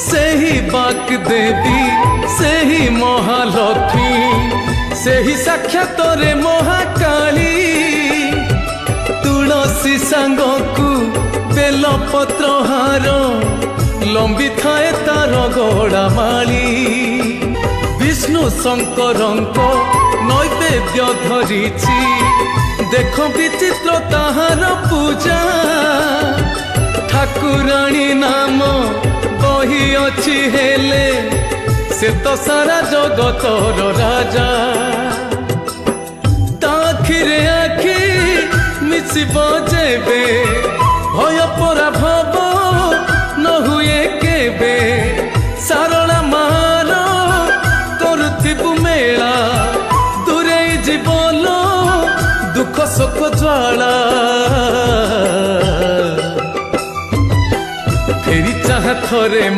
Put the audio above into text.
सेही बाक देवी सेही महालक्ष्मी सेही साक्षात रे महाकाली तुलसी सांग को बेलपत्र हार लंबी थाए तार गोड़ा माली विष्णु शंकर नैवेद्य धरिछि देख विचित्र ताहार पूजा ठाकुराणी नाम बही अछि हेले से तो सारा जगतर राजा ताखिरे आखि मिसिब जेबे भय पराभव न हुए केबे सारणा मार करुथिबु मेला दूरे जीवन दुख सुख ज्वाला फेरी चाह थरे